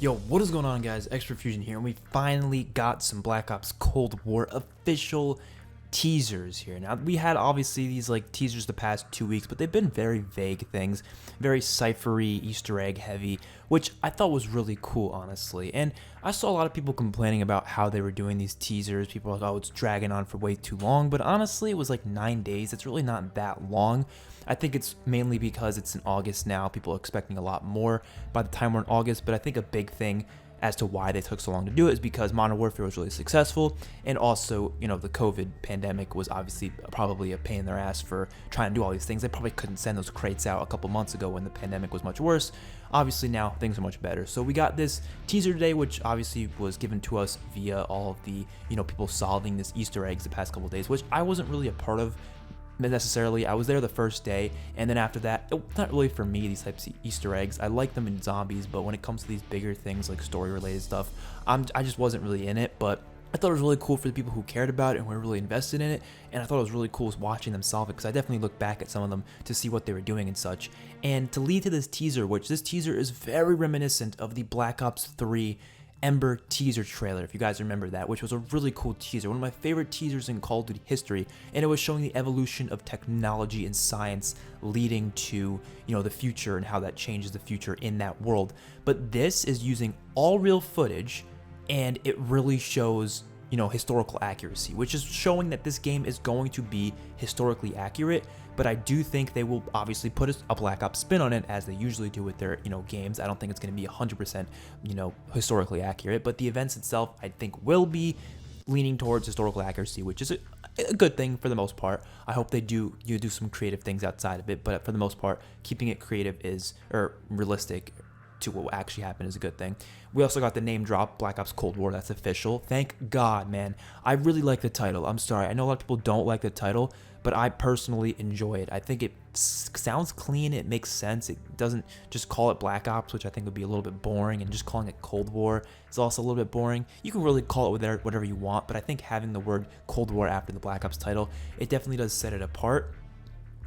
Yo, what is going on, guys? XpertFusion here, and we finally got some Black Ops Cold War official teasers here. Now, we had obviously these like teasers the past 2 weeks, but they've been very vague things, very ciphery, Easter egg heavy, which I thought was really cool, honestly. And I saw a lot of people complaining about how they were doing these teasers. People were like, oh, it's dragging on for way too long, but honestly, it was like 9 days. It's really not that long. I think it's mainly because it's in August now. People are expecting a lot more by the time we're in August, but I think a big thing as to why they took so long to do it is because Modern Warfare was really successful, and also, you know, the COVID pandemic was obviously probably a pain in their ass for trying to do all these things. They probably couldn't send those crates out a couple months ago when the pandemic was much worse. Obviously now things are much better. So we got this teaser today, which obviously was given to us via all of the, you know, people solving this Easter eggs the past couple of days, which I wasn't really a part of necessarily. I was there the first day, and then after that, it's not really for me, these types of Easter eggs. I like them in zombies, but when it comes to these bigger things like story related stuff, I just wasn't really in it. But I thought it was really cool for the people who cared about it and were really invested in it, and I thought it was really cool watching them solve it, because I definitely looked back at some of them to see what they were doing and such. And to lead to this teaser, which this teaser is very reminiscent of the Black Ops 3 Ember teaser trailer, if you guys remember that, which was a really cool teaser, one of my favorite teasers in Call of Duty history, and it was showing the evolution of technology and science leading to, you know, the future and how that changes the future in that world. But this is using all real footage, and it really shows, you know, historical accuracy, which is showing that this game is going to be historically accurate. But I do think they will obviously put a Black Ops spin on it, as they usually do with their, you know, games. I don't think it's going to be 100%, you know, historically accurate, but the events itself, I think, will be leaning towards historical accuracy, which is a good thing for the most part. I hope they do some creative things outside of it, but for the most part, keeping it creative or realistic to what will actually happen is a good thing. We also got the name drop, Black Ops Cold War. That's official. Thank God, man. I really like the title. I'm sorry, I know a lot of people don't like the title, but I personally enjoy it. I think it sounds clean, it makes sense. It doesn't just call it Black Ops, which I think would be a little bit boring, and just calling it Cold War is also a little bit boring. You can really call it whatever you want, but I think having the word Cold War after the Black Ops title, it definitely does set it apart,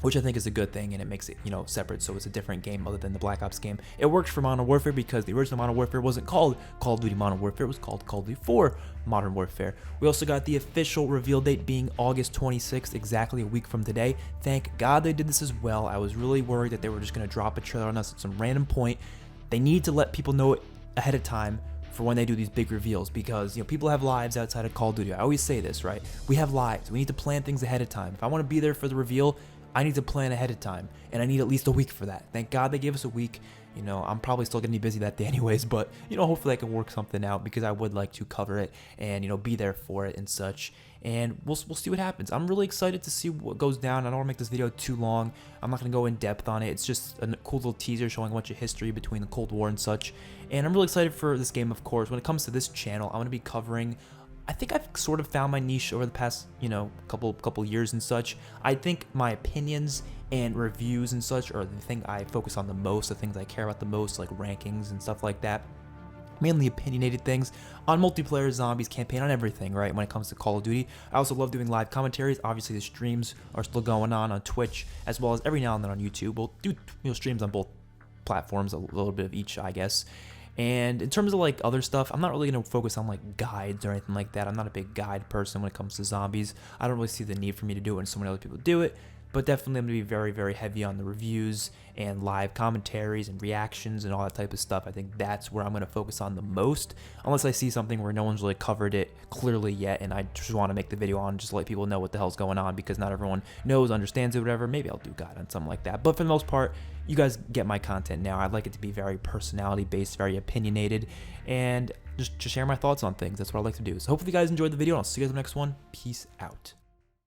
which I think is a good thing, and it makes it, you know, separate, so it's a different game other than the Black Ops game. It works for Modern Warfare because the original Modern Warfare wasn't called Call of Duty Modern Warfare, it was called Call of Duty 4 Modern Warfare. We also got the official reveal date being August 26th, exactly a week from today. Thank God they did this as well. I was really worried that they were just going to drop a trailer on us at some random point. They need to let people know it ahead of time for when they do these big reveals, because, you know, people have lives outside of Call of Duty. I always say this, right? We have lives. We need to plan things ahead of time. If I want to be there for the reveal, I need to plan ahead of time, and I need at least a week for that. Thank God they gave us a week. You know, I'm probably still gonna be busy that day anyways, but, you know, hopefully I can work something out, because I would like to cover it and, you know, be there for it and such. And we'll see what happens. I'm really excited to see what goes down. I don't want to make this video too long. I'm not gonna go in depth on it. It's just a cool little teaser showing a bunch of history between the Cold War and such. And I'm really excited for this game, of course. When it comes to this channel, I'm gonna be covering, I think I've sort of found my niche over the past, you know, couple years and such. I think my opinions and reviews and such are the thing I focus on the most, the things I care about the most, like rankings and stuff like that. Mainly opinionated things on multiplayer, zombies, campaign, on everything, right, when it comes to Call of Duty. I also love doing live commentaries. Obviously, the streams are still going on Twitch, as well as every now and then on YouTube. We'll do, you know, streams on both platforms, a little bit of each, I guess. And in terms of like other stuff, I'm not really going to focus on like guides or anything like that. I'm not a big guide person when it comes to zombies. I don't really see the need for me to do it when so many other people do it. But definitely I'm going to be very, very heavy on the reviews and live commentaries and reactions and all that type of stuff. I think that's where I'm going to focus on the most, unless I see something where no one's really covered it clearly yet, and I just want to make the video on just to let people know what the hell's going on, because not everyone knows, understands it, whatever. Maybe I'll do guide on something like that. But for the most part, you guys get my content now. I'd like it to be very personality-based, very opinionated, and just share my thoughts on things. That's what I like to do. So hopefully you guys enjoyed the video, and I'll see you guys in the next one. Peace out.